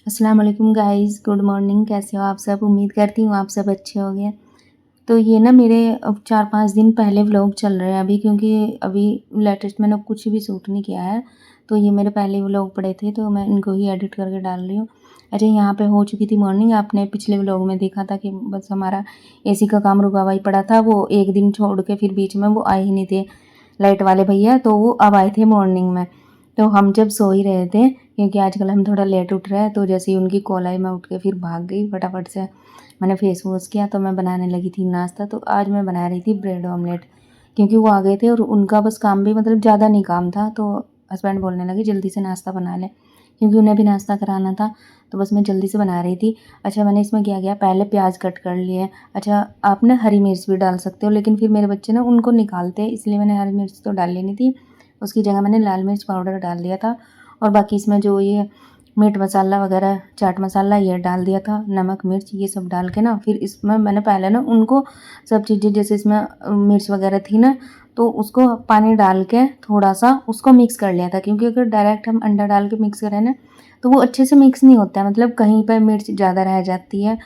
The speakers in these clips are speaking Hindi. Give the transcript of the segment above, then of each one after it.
अस्सलाम वालेकुम गाइस, गुड मॉर्निंग। कैसे हो आप सब? उम्मीद करती हूँ आप सब अच्छे होंगे। तो ये ना मेरे अब 4-5 दिन पहले व्लॉग चल रहे हैं अभी, क्योंकि अभी लेटेस्ट मैंने कुछ भी शूट नहीं किया है। तो ये मेरे पहले व्लॉग पड़े थे, तो मैं इनको ही एडिट करके डाल रही हूँ। अच्छा, यहाँ पे हो चुकी थी मॉर्निंग। आपने पिछले व्लॉग में देखा था कि बस हमारा एसी का काम रुका हुआ ही पड़ा था। वो एक दिन छोड़ के फिर बीच में वो आए ही नहीं थे लाइट वाले भैया, तो वो अब आए थे मॉर्निंग में। तो हम जब सो ही रहे थे, क्योंकि आजकल हम थोड़ा लेट उठ रहे हैं, तो जैसे ही उनकी कॉल आई मैं उठ के फिर भाग गई फटाफट से। मैंने फेस वॉश किया तो मैं बनाने लगी थी नाश्ता। तो आज मैं बना रही थी ब्रेड ऑमलेट, क्योंकि वो आ गए थे और उनका बस काम भी मतलब ज़्यादा नहीं काम था। तो हस्बैंड बोलने लगे जल्दी से नाश्ता बना ले, क्योंकि उन्हें भी नाश्ता कराना था। तो बस मैं जल्दी से बना रही थी। अच्छा, मैंने इसमें क्या किया, पहले प्याज कट कर लिए। अच्छा, आप ना हरी मिर्च भी डाल सकते हो, लेकिन फिर मेरे बच्चे ना उनको निकालते हैं, इसलिए मैंने हरी मिर्च तो डाल लेनी थी। उसकी जगह मैंने लाल मिर्च पाउडर डाल दिया था। और बाकी इसमें जो ये मीट मसाला वगैरह, चाट मसाला ये डाल दिया था, नमक मिर्च ये सब डाल के ना फिर इसमें मैंने पहले ना उनको सब चीज़ें, जैसे इसमें मिर्च वगैरह थी ना, तो उसको पानी डाल के थोड़ा सा उसको मिक्स कर लिया था। क्योंकि अगर डायरेक्ट हम अंडा डाल के मिक्स करें ना, तो वो अच्छे से मिक्स नहीं होता है, मतलब कहीं पर मिर्च ज़्यादा रह जाती है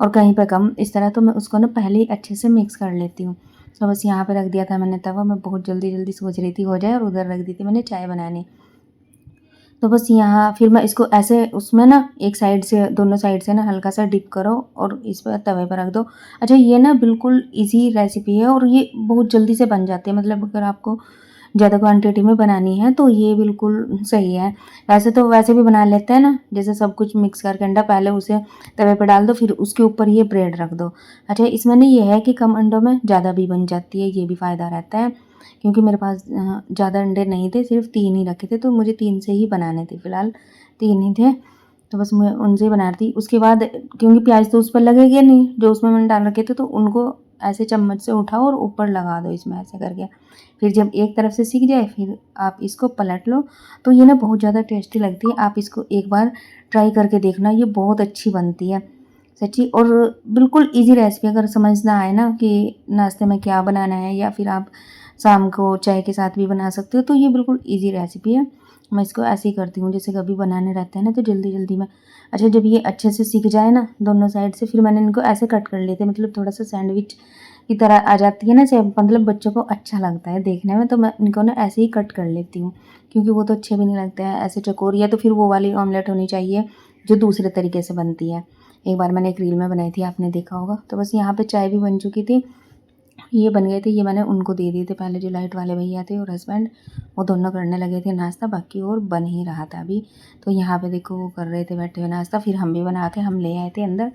और कहीं पर कम, इस तरह। तो मैं उसको ना पहले ही अच्छे से मिक्स कर लेती हूँ। तो बस यहाँ पे रख दिया था मैंने तवा। मैं बहुत जल्दी जल्दी सोच रही थी हो जाए, और उधर रख दी थी मैंने चाय बनाने। तो बस यहाँ फिर मैं इसको ऐसे उसमें ना एक साइड से, दोनों साइड से ना हल्का सा डिप करो और इस पर तवे पर रख दो। अच्छा, ये ना बिल्कुल इजी रेसिपी है और ये बहुत जल्दी से बन जाती है। मतलब अगर आपको ज़्यादा क्वांटिटी में बनानी है तो ये बिल्कुल सही है। वैसे तो वैसे भी बना लेते हैं ना, जैसे सब कुछ मिक्स करके अंडा पहले उसे तवे पर डाल दो, फिर उसके ऊपर ये ब्रेड रख दो। अच्छा, इसमें ना ये है कि कम अंडों में ज़्यादा भी बन जाती है, ये भी फ़ायदा रहता है। क्योंकि मेरे पास ज़्यादा अंडे नहीं थे, सिर्फ 3 ही रखे थे, तो मुझे 3 से ही बनाने थे, फ़िलहाल 3 ही थे। तो बस मैं उनसे ही बना रही थी। उसके बाद क्योंकि प्याज तो उस पर लगेगा नहीं जो उसमें मैंने डाल रखे थे, तो उनको ऐसे चम्मच से उठाओ और ऊपर लगा दो इसमें ऐसे करके। फिर जब एक तरफ से सिक जाए फिर आप इसको पलट लो। तो ये ना बहुत ज़्यादा टेस्टी लगती है। आप इसको एक बार ट्राई करके देखना, ये बहुत अच्छी बनती है सच्ची। और बिल्कुल ईज़ी रेसिपी, अगर समझ ना आए ना कि नाश्ते में क्या बनाना है, या फिर आप शाम को चाय के साथ भी बना सकते हो, तो ये बिल्कुल ईज़ी रेसिपी है। मैं इसको ऐसे ही करती हूँ, जैसे कभी बनाने रहते हैं ना तो जल्दी जल्दी में। अच्छा, जब ये अच्छे से सिक जाए ना दोनों साइड से, फिर मैंने इनको ऐसे कट कर लिए थे, मतलब थोड़ा सा सैंडविच की तरह आ जाती है ना शेप, मतलब बच्चों को अच्छा लगता है देखने में, तो मैं इनको ना ऐसे ही कट कर लेती हूँ। क्योंकि वो तो अच्छे भी नहीं लगते हैं ऐसे चकोर, या तो फिर वो वाली ऑमलेट होनी चाहिए जो दूसरे तरीके से बनती है। एक बार मैंने एक रील में बनाई थी, आपने देखा होगा। तो बस यहाँ पे चाय भी बन चुकी थी, ये बन गए थे। ये मैंने उनको दे दिए थे पहले, जो लाइट वाले भैया थे और हस्बैंड, वो दोनों करने लगे थे नाश्ता, बाकी और बन ही रहा था अभी। तो यहाँ पे देखो वो कर रहे थे बैठे हुए नाश्ता, फिर हम भी बना के हम ले आए थे अंदर,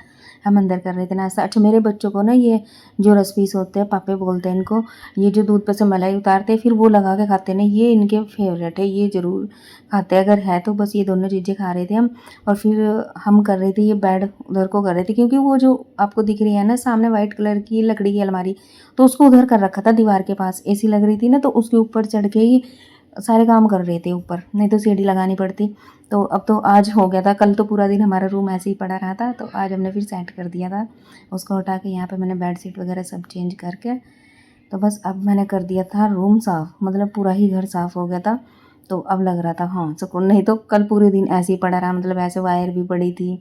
हम अंदर कर रहे थे नाश्ता। अच्छा, मेरे बच्चों को ना ये जो रसपीस होते हैं, पापे बोलते हैं इनको, ये जो दूध पर से मलाई उतारते हैं फिर वो लगा के खाते हैं ना, ये इनके फेवरेट है, ये ज़रूर खाते हैं अगर है तो। बस ये दोनों चीज़ें खा रहे थे हम। और फिर हम कर रहे थे ये बेड उधर को कर रहे थे, क्योंकि वो जो आपको दिख रही है ना सामने वाइट कलर की लकड़ी की अलमारी, तो उसको उधर कर रखा था दीवार के पास। एसी लग रही थी ना, तो उसके ऊपर चढ़ के ही सारे काम कर रहे थे ऊपर, नहीं तो सीढ़ी लगानी पड़ती। तो अब तो आज हो गया था, कल तो पूरा दिन हमारा रूम ऐसे ही पड़ा रहा था, तो आज हमने फिर सेट कर दिया था उसको हटा के। यहाँ पे मैंने बेड शीट वगैरह सब चेंज करके, तो बस अब मैंने कर दिया था रूम साफ़, मतलब पूरा ही घर साफ़ हो गया था। तो अब लग रहा था हाँ सुकून, नहीं तो कल पूरे दिन ऐसे ही पड़ा रहा, मतलब ऐसे वायर भी पड़ी थी।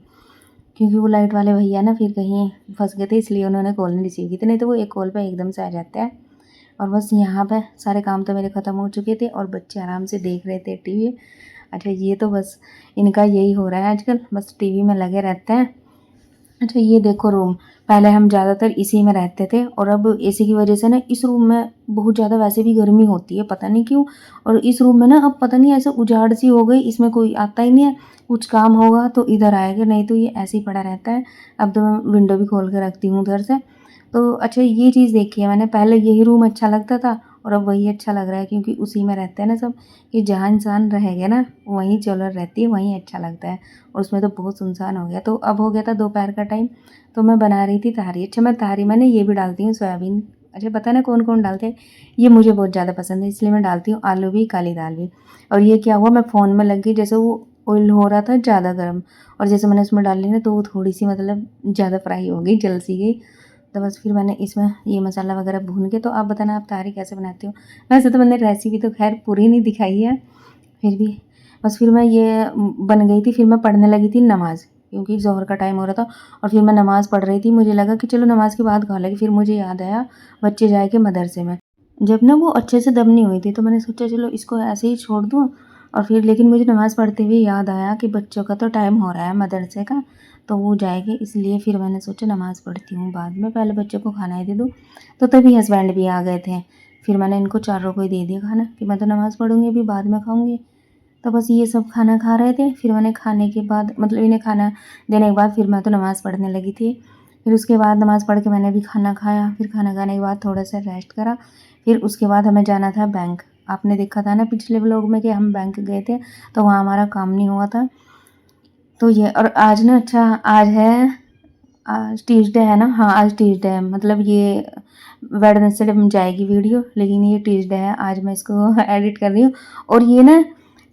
क्योंकि वो लाइट वाले भैया ना फिर कहीं फंस गए थे, इसलिए उन्होंने कॉल नहीं रिसीव की थी, नहीं तो वो एक कॉल पे एकदम से आ जाते हैं। और बस यहाँ पे सारे काम तो मेरे ख़त्म हो चुके थे और बच्चे आराम से देख रहे थे टीवी। अच्छा, ये तो बस इनका यही हो रहा है आजकल, बस टीवी में लगे रहते हैं। अच्छा, ये देखो रूम, पहले हम ज़्यादातर इसी में रहते थे, और अब एसी की वजह से ना इस रूम में बहुत ज़्यादा वैसे भी गर्मी होती है, पता नहीं क्यों। और इस रूम में ना अब पता नहीं ऐसे उजाड़ सी हो गई, इसमें कोई आता ही नहीं है। कुछ काम होगा तो इधर आएगा, नहीं तो ये ऐसे ही पड़ा रहता है। अब तो मैं विंडो भी खोल के रखती हूँ उधर से। तो अच्छा, ये चीज़ देखी है मैंने, पहले यही रूम अच्छा लगता था और अब वही अच्छा लग रहा है, क्योंकि उसी में रहते हैं ना सब। कि जहाँ इंसान रहेगा ना वहीं चौलर रहती है, वहीं अच्छा लगता है। और उसमें तो बहुत सुनसान हो गया। तो अब हो गया था दोपहर का टाइम, तो मैं बना रही थी तहारी। अच्छा, मैं तहारी मैंने ये भी डालती हूँ सोयाबीन। अच्छा, पता है ना कौन कौन डालते हैं, ये मुझे बहुत ज़्यादा पसंद है, इसलिए मैं डालती हूँ आलू भी, काली दाल भी। और ये क्या हुआ, मैं फ़ोन में लग गई, जैसे वो ऑयल हो रहा था ज़्यादा गर्म, और जैसे मैंने उसमें डाल ली ना, तो वो थोड़ी सी मतलब ज़्यादा फ्राई हो गई, जल सी गई। तो बस फिर मैंने इसमें ये मसाला वगैरह भून के, तो आप बताना आप तहारी कैसे बनाते हो। वैसे तो मैंने रेसिपी तो खैर पूरी नहीं दिखाई है, फिर भी बस फिर मैं ये बन गई थी, फिर मैं पढ़ने लगी थी नमाज़, क्योंकि ज़ोहर का टाइम हो रहा था और फिर मैं नमाज़ पढ़ रही थी। मुझे लगा कि चलो नमाज़ के बाद खा लेंगे, फिर मुझे याद आया बच्चे जाएँगे मदरसे में। जब ना वो अच्छे से दम नहीं हुई थी तो मैंने सोचा चलो इसको ऐसे ही छोड़ दूँ, और फिर लेकिन मुझे नमाज़ पढ़ते हुए याद आया कि बच्चों का तो टाइम हो रहा है मदरसे का, तो वो जाएँगे, इसलिए फिर मैंने सोचा नमाज़ पढ़ती हूँ बाद में, पहले बच्चों को खाना ही दे दूँ। तो तभी हस्बैंड भी आ गए थे। फिर मैंने इनको चारों को ही दे दिया खाना कि मैं तो नमाज़ पढ़ूँगी अभी, बाद में खाऊँगी। तो बस ये सब खाना खा रहे थे, फिर मैंने खाने के बाद मतलब इन्हें खाना देने के बाद फिर मैं तो नमाज़ पढ़ने लगी थी। फिर उसके बाद नमाज़ पढ़ के मैंने भी खाना खाया, फिर खाना खाने के बाद थोड़ा-सा रेस्ट करा, फिर उसके बाद हमें जाना था बैंक। आपने देखा था ना पिछले व्लॉग में कि हम बैंक गए थे, तो वहाँ हमारा काम नहीं हुआ था। तो ये और आज ना अच्छा आज है, आज ट्यूसडे है ना? हाँ, आज ट्यूसडे है, मतलब ये वेडनेसडे में जाएगी वीडियो, लेकिन ये ट्यूसडे है, आज मैं इसको एडिट कर रही हूँ और ये ना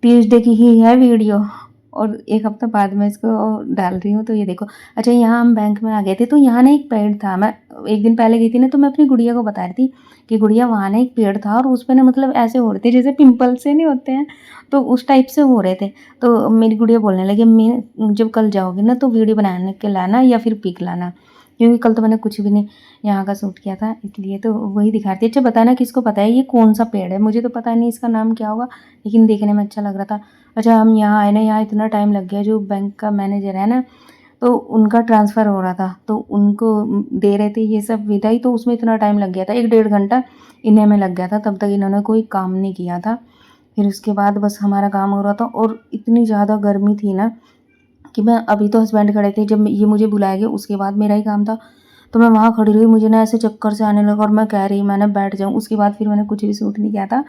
ट्यूसडे की ही है वीडियो और 1 हफ्ता बाद मैं इसको डाल रही हूँ। तो ये देखो, अच्छा यहाँ हम बैंक में आ गए थे, तो यहाँ ना एक पेड़ था, मैं 1 दिन पहले गई थी ना, तो मैं अपनी गुड़िया को बता रही थी कि गुड़िया वहाँ ना एक पेड़ था और उस पे ना मतलब ऐसे हो रहे थे जैसे पिंपल से नहीं होते हैं, तो उस टाइप से हो रहे थे। तो मेरी गुड़िया बोलने लगी, मैं जब कल जाओगी ना तो वीडियो बनाने के लाना या फिर पिक लाना, क्योंकि कल तो मैंने कुछ भी नहीं यहाँ का शूट किया था, इसलिए तो वही दिखा रही थी। अच्छा बताना किसको पता है ये कौन सा पेड़ है? मुझे तो पता नहीं इसका नाम क्या होगा, लेकिन देखने में अच्छा लग रहा था। अच्छा हम यहाँ आए ना, यहाँ इतना टाइम लग गया, जो बैंक का मैनेजर है ना, तो उनका ट्रांसफ़र हो रहा था, तो उनको दे रहे थे ये सब विदाई, तो उसमें इतना टाइम लग गया था, 1 डेढ़ घंटा इन्हें में लग गया था, तब तक इन्होंने कोई काम नहीं किया था। फिर उसके बाद बस हमारा काम हो रहा था और इतनी ज़्यादा गर्मी थी ना कि मैं अभी तो हस्बैंड खड़े थे, जब ये मुझे बुलाया गया उसके बाद मेरा ही काम था, तो मैं वहाँ खड़ी रही, मुझे ना ऐसे चक्कर से आने लगा और मैं कह रही मैं ना बैठ जाऊँ। उसके बाद फिर मैंने कुछ भी शूट नहीं किया था,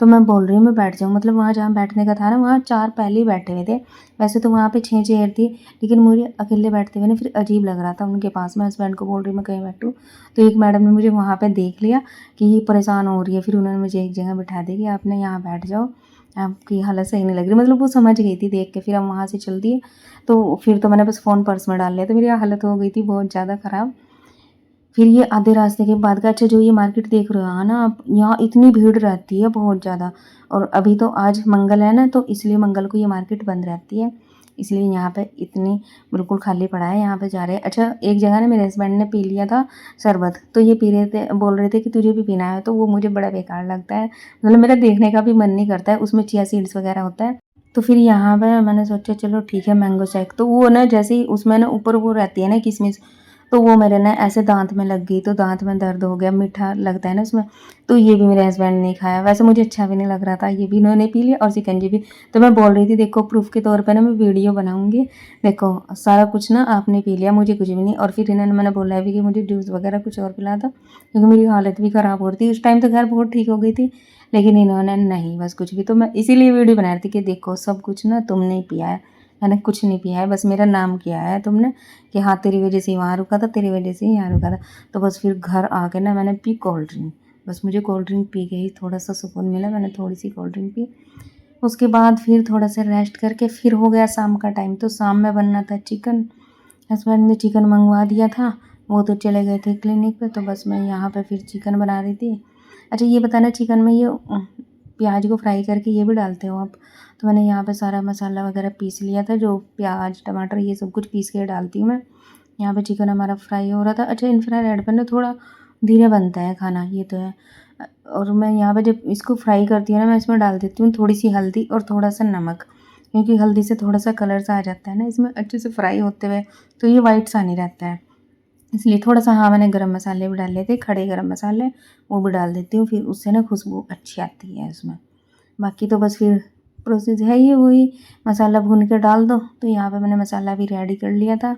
तो मैं बोल रही हूँ मैं बैठ जाऊँ, मतलब वहाँ जहाँ बैठने का था ना, वहाँ 4 पहले ही बैठे हुए थे। वैसे तो वहाँ पे 6 चेयर थी, लेकिन मुझे अकेले बैठते हुए ना फिर अजीब लग रहा था उनके पास। मैं हस्बैंड को बोल रही हूँ मैं कहीं बैठूँ, तो एक मैडम ने मुझे वहाँ पे देख लिया कि ये परेशान हो रही है, फिर उन्होंने मुझे एक जगह बिठा दी कि आपने यहाँ बैठ जाओ, आपकी हालत सही नहीं लग रही, मतलब वो समझ गई थी देख के। फिर हम वहाँ से चल दिए, तो फिर तो मैंने बस फ़ोन पर्स में डाल लिया, तो मेरी हालत हो गई थी बहुत ज़्यादा ख़राब। फिर ये आधे रास्ते के बाद का, अच्छा जो ये मार्केट देख रहे हो ना आप, यहाँ इतनी भीड़ रहती है बहुत ज़्यादा, और अभी तो आज मंगल है ना, तो इसलिए मंगल को ये मार्केट बंद रहती है, इसलिए यहाँ पे इतनी बिल्कुल खाली पड़ा है, यहाँ पे जा रहे हैं। अच्छा एक जगह ना मेरे हस्बैंड ने पी लिया था शरबत, तो ये पी रहे थे, बोल रहे थे कि तुझे भी पीना है, तो वो मुझे बड़ा बेकार लगता है, मतलब मेरा देखने का भी मन नहीं करता है, उसमें चिया सीड्स वगैरह होता है। तो फिर यहाँ पे मैंने सोचा चलो ठीक है मैंगो शेक, तो वो ना जैसे ही उसमें ना ऊपर वो रहती है ना किशमिश, तो वो मेरे ना ऐसे दाँत में लग गई, तो दाँत में दर्द हो गया, मीठा लगता है ना उसमें, तो ये भी मेरे हस्बैंड ने खाया। वैसे मुझे अच्छा भी नहीं लग रहा था, ये भी इन्होंने पी लिया और शिकंजी भी। तो मैं बोल रही थी देखो प्रूफ़ के तौर पे ना मैं वीडियो बनाऊँगी, देखो सारा कुछ ना आपने पी लिया, मुझे कुछ भी नहीं। और फिर इन्होंने मैंने बोला भी कि मुझे जूस वगैरह कुछ और पिला दो, क्योंकि मेरी हालत भी ख़राब हो रही थी। उस टाइम तो खैर बहुत ठीक हो गई थी, लेकिन इन्होंने नहीं बस कुछ भी। तो मैं इसीलिए वीडियो बना रही थी कि देखो सब कुछ ना तुमने ही पिया है, मैंने कुछ नहीं पिया है, बस मेरा नाम किया है तुमने कि हाँ तेरी वजह से वहाँ रुका था, तेरी वजह से यहाँ रुका था। तो बस फिर घर आके ना मैंने पी कोल्ड ड्रिंक, बस मुझे कोल्ड ड्रिंक पी के ही थोड़ा सा सुकून मिला, मैंने थोड़ी सी कोल्ड ड्रिंक पी। उसके बाद फिर थोड़ा सा रेस्ट करके फिर हो गया शाम का टाइम, तो शाम में बनना था चिकन। हस्बैंड ने चिकन मंगवा दिया था, वो तो चले गए थे क्लिनिक पे, तो बस मैं यहाँ पे फिर चिकन बना रही थी। अच्छा ये बताना चिकन में ये प्याज को फ्राई करके ये भी डालते हो आप? तो मैंने यहाँ पे सारा मसाला वगैरह पीस लिया था, जो प्याज टमाटर ये सब कुछ पीस के डालती हूँ मैं। यहाँ पे चिकन हमारा फ्राई हो रहा था। अच्छा इंफ्रारेड पर ना थोड़ा धीरे बनता है खाना, ये तो है। और मैं यहाँ पे जब इसको फ्राई करती हूँ ना, मैं इसमें डाल देती हूँ थोड़ी सी हल्दी और थोड़ा सा नमक, क्योंकि हल्दी से थोड़ा सा कलर सा आ जाता है ना इसमें अच्छे से फ्राई होते हुए, तो ये वाइट सा नहीं रहता है, इसलिए थोड़ा सा। हाँ मैंने गरम मसाले भी डाल लिए थे, खड़े गरम मसाले, वो भी डाल देती हूँ, फिर उससे ना खुशबू अच्छी आती है उसमें। बाकी तो बस फिर प्रोसेस है ये, वही मसाला भून के डाल दो। तो यहाँ पे मैंने मसाला भी रेडी कर लिया था,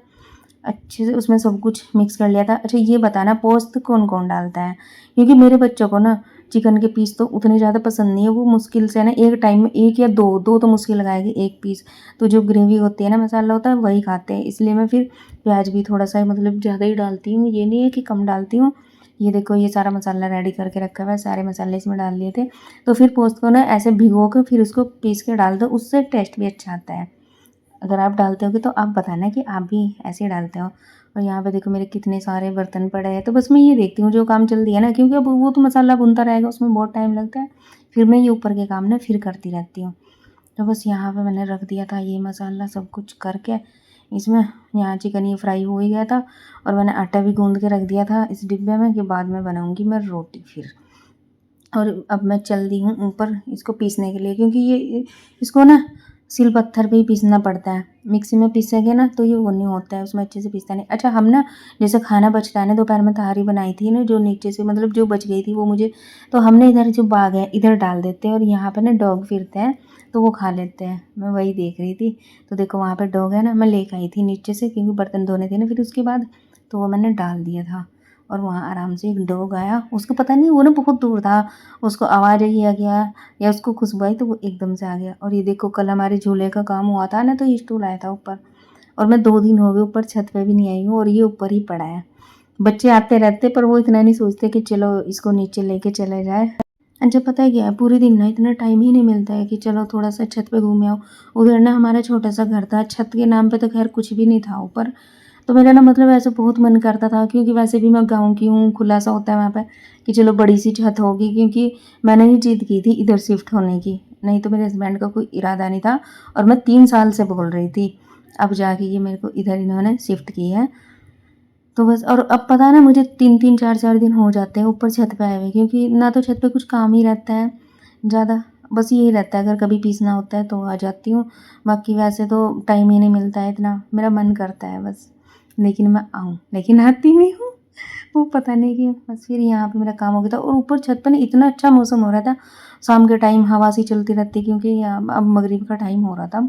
अच्छे से उसमें सब कुछ मिक्स कर लिया था। अच्छा ये बताना पोस्त कौन कौन डालता है, क्योंकि मेरे बच्चों को ना चिकन के पीस तो उतने ज़्यादा पसंद नहीं है, वो मुश्किल से ना एक टाइम में 1 या 2 2 तो मुश्किल लगाएगी 1 पीस, तो जो ग्रेवी होती है ना मसाला होता है वही खाते हैं, इसलिए मैं फिर प्याज भी थोड़ा सा मतलब ज़्यादा ही डालती हूँ, ये नहीं है कि कम डालती हूँ। ये देखो ये सारा मसाला रेडी करके रखा हुआ है, सारे मसाले इसमें डाल लिए थे। तो फिर पोस्त को ना ऐसे भिगो के फिर उसको पीस के डाल दो, उससे टेस्ट भी अच्छा आता है। अगर आप डालते होगे तो आप बताना कि आप भी ऐसे ही डालते हो। और यहाँ पे देखो मेरे कितने सारे बर्तन पड़े हैं, तो बस मैं ये देखती हूँ जो काम जल्दी है ना, क्योंकि अब वो तो मसाला भुनता रहेगा उसमें बहुत टाइम लगता है, फिर मैं ये ऊपर के काम ना फिर करती रहती हूँ। तो बस यहाँ पे मैंने रख दिया था ये मसाला सब कुछ करके इसमें। यहाँ चिकन ये फ्राई हो ही गया था और मैंने आटा भी गूँध के रख दिया था इस डिब्बे में कि बाद में बनाऊँगी मैं रोटी फिर। और अब मैं चल दी हूँ ऊपर इसको पीसने के लिए, क्योंकि ये इसको ना सिलपत्थर पे ही पीसना पड़ता है। मिक्सी में पीसेंगे ना तो ये वो नहीं होता है, उसमें अच्छे से पीसता नहीं। अच्छा, हम ना जैसे खाना बचता है ना, दोपहर में तहारी बनाई थी ना जो नीचे से मतलब जो बच गई थी वो मुझे, तो हमने इधर जो बाग है इधर डाल देते हैं और यहाँ पे ना डॉग फिरते हैं तो वो खा लेते हैं। मैं वही देख रही थी तो देखो वहाँ पे डॉग है ना, मैं लेकर आई थी नीचे से क्योंकि बर्तन धोने थे ना फिर उसके बाद, तो वो मैंने डाल दिया था। और वहाँ आराम से एक डॉग आया, उसको पता नहीं वो ना बहुत दूर था, उसको आवाज़ आई आ गया या उसको खुशबू आई तो वो एकदम से आ गया। और ये देखो कल हमारे झूले का काम हुआ था ना तो ये स्टूल आया था ऊपर, और मैं 2 दिन हो गए ऊपर छत पे भी नहीं आई हूँ और ये ऊपर ही पड़ा है। बच्चे आते रहते पर वो इतना नहीं सोचते कि चलो इसको नीचे लेके चले जाए। अच्छा, पता है क्या है, पूरे दिन ना इतना टाइम ही नहीं मिलता है कि चलो थोड़ा सा छत पे घूम आओ। उधर ना हमारा छोटा सा घर था, छत के नाम पे तो खैर कुछ भी नहीं था ऊपर, तो मेरा ना मतलब ऐसे बहुत मन करता था क्योंकि वैसे भी मैं गाँव की हूँ, खुला सा होता है वहाँ पे कि चलो बड़ी सी छत होगी, क्योंकि मैंने ही जिद की थी इधर शिफ्ट होने की, नहीं तो मेरे हस्बैंड का कोई इरादा नहीं था और मैं 3 साल से बोल रही थी। अब जाके ये मेरे को इधर इन्होंने शिफ्ट की है। तो बस, और अब पता है ना मुझे 3-3 4-4 दिन हो जाते हैं ऊपर छत पे आए हुए, क्योंकि ना तो छत पे कुछ काम ही रहता है ज़्यादा, बस यही रहता है अगर कभी पीसना होता है तो आ जाती हूँ, बाकी वैसे तो टाइम ही नहीं मिलता है इतना। मेरा मन करता है बस लेकिन मैं आऊँ, लेकिन आती नहीं हूँ। वो पता नहीं क्यों, बस फिर यहाँ पे मेरा काम हो गया था और ऊपर छत पे ना इतना अच्छा मौसम हो रहा था, शाम के टाइम हवा सी चलती रहती क्योंकि यहाँ अब मगरिब का टाइम हो रहा था,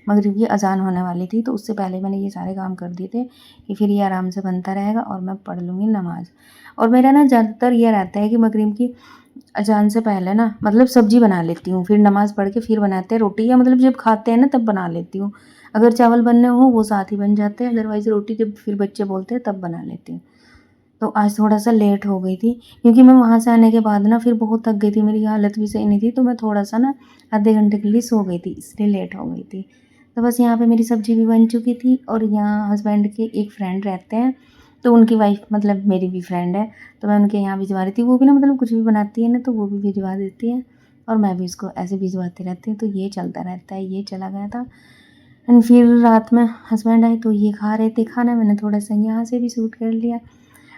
मगरिब की अजान होने वाली थी, तो उससे पहले मैंने ये सारे काम कर दिए थे कि फिर ये आराम से बनता रहेगा और मैं पढ़ लूँगी नमाज़। और मेरा ना ज़्यादातर ये रहता है कि मगरिब की अजान से पहले ना मतलब सब्ज़ी बना लेती हूँ, फिर नमाज़ पढ़ के फिर बनाते हैं रोटी, या मतलब जब खाते हैं ना तब बना लेती हूँ। अगर चावल बनने हो वो साथ ही बन जाते हैं, अदरवाइज़ रोटी जब फिर बच्चे बोलते हैं तब बना लेती हूँ। तो आज थोड़ा-सा लेट हो गई थी क्योंकि मैं वहाँ से आने के बाद ना फिर बहुत थक गई थी, मेरी हालत भी सही नहीं थी, तो मैं थोड़ा-सा ना आधे घंटे के लिए सो गई थी, इसलिए लेट हो गई थी। तो बस यहाँ पे मेरी सब्ज़ी भी बन चुकी थी और यहाँ हस्बैंड के एक फ्रेंड रहते हैं, तो उनकी वाइफ़ मतलब मेरी भी फ्रेंड है, तो मैं उनके यहाँ भिजवा रही थी। वो भी ना मतलब कुछ भी बनाती है ना तो वो भी भिजवा देती है और मैं भी उसको ऐसे भिजवाती रहती हूँ, तो ये चलता रहता है। ये चला गया था एंड फिर रात में हस्बैंड आए तो ये खा रहे थे खाना, मैंने थोड़ा-सा यहाँ से भी शूट कर लिया।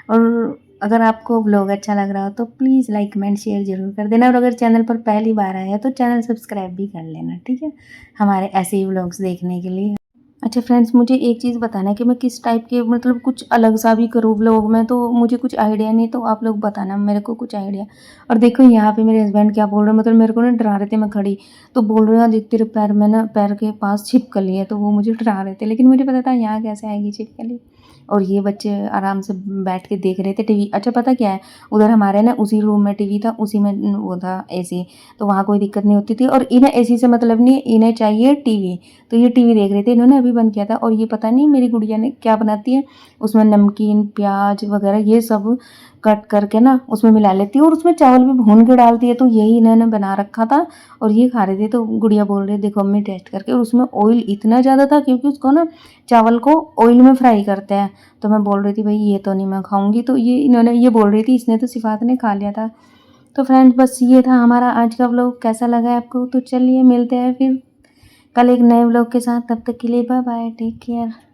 और अगर आपको व्लॉग अच्छा लग रहा हो तो प्लीज़ लाइक, कमेंट, शेयर ज़रूर कर देना और अगर चैनल पर पहली बार आए हैं तो चैनल सब्सक्राइब भी कर लेना, ठीक है? हमारे ऐसे ही व्लॉग्स देखने के लिए। अच्छा फ्रेंड्स, मुझे एक चीज़ बताना है कि मैं किस टाइप के मतलब कुछ अलग सा भी करूँ व्लॉग में, तो मुझे कुछ आइडिया नहीं, तो आप लोग बताना मेरे को कुछ आइडिया। और देखो यहाँ पे मेरे हस्बैंड क्या बोल रहे हैं, मतलब मेरे को ना डरा रहे थे, मैं खड़ी तो बोल रहे हैं देख तेरे पैर में ना पैर के पास छिपकली है, तो वो मुझे डरा रहे थे, लेकिन मुझे पता था यहाँ कैसे आएगी छिपकली। और ये बच्चे आराम से बैठ के देख रहे थे टीवी। अच्छा, पता क्या है, उधर हमारे ना उसी रूम में टीवी था, उसी में वो था एसी, तो वहाँ कोई दिक्कत नहीं होती थी और इन्हें एसी से मतलब नहीं, इन्हें चाहिए टीवी। तो ये टीवी देख रहे थे, इन्होंने अभी बंद किया था और ये पता नहीं मेरी गुड़िया ने क्या बनाती है, उसमें नमकीन, प्याज वगैरह ये सब कट करके ना उसमें मिला लेती है और उसमें चावल भी भून के डालती है, तो यही इन्होंने बना रखा था और ये खा रहे थे। तो गुड़िया बोल रही है देखो मम्मी टेस्ट करके, और उसमें ऑयल इतना ज़्यादा था क्योंकि उसको ना चावल को ऑयल में फ्राई करते हैं। तो मैं बोल रही थी भाई ये तो नहीं मैं खाऊंगी, तो ये इन्होंने ये बोल रही थी इसने तो सिफात ने खा लिया था। तो फ्रेंड्स बस ये था हमारा आज का व्लॉग, कैसा लगा है आपको? तो चलिए मिलते हैं फिर कल एक नए व्लॉग के साथ, तब तक के लिए बाय बाय, टेक केयर।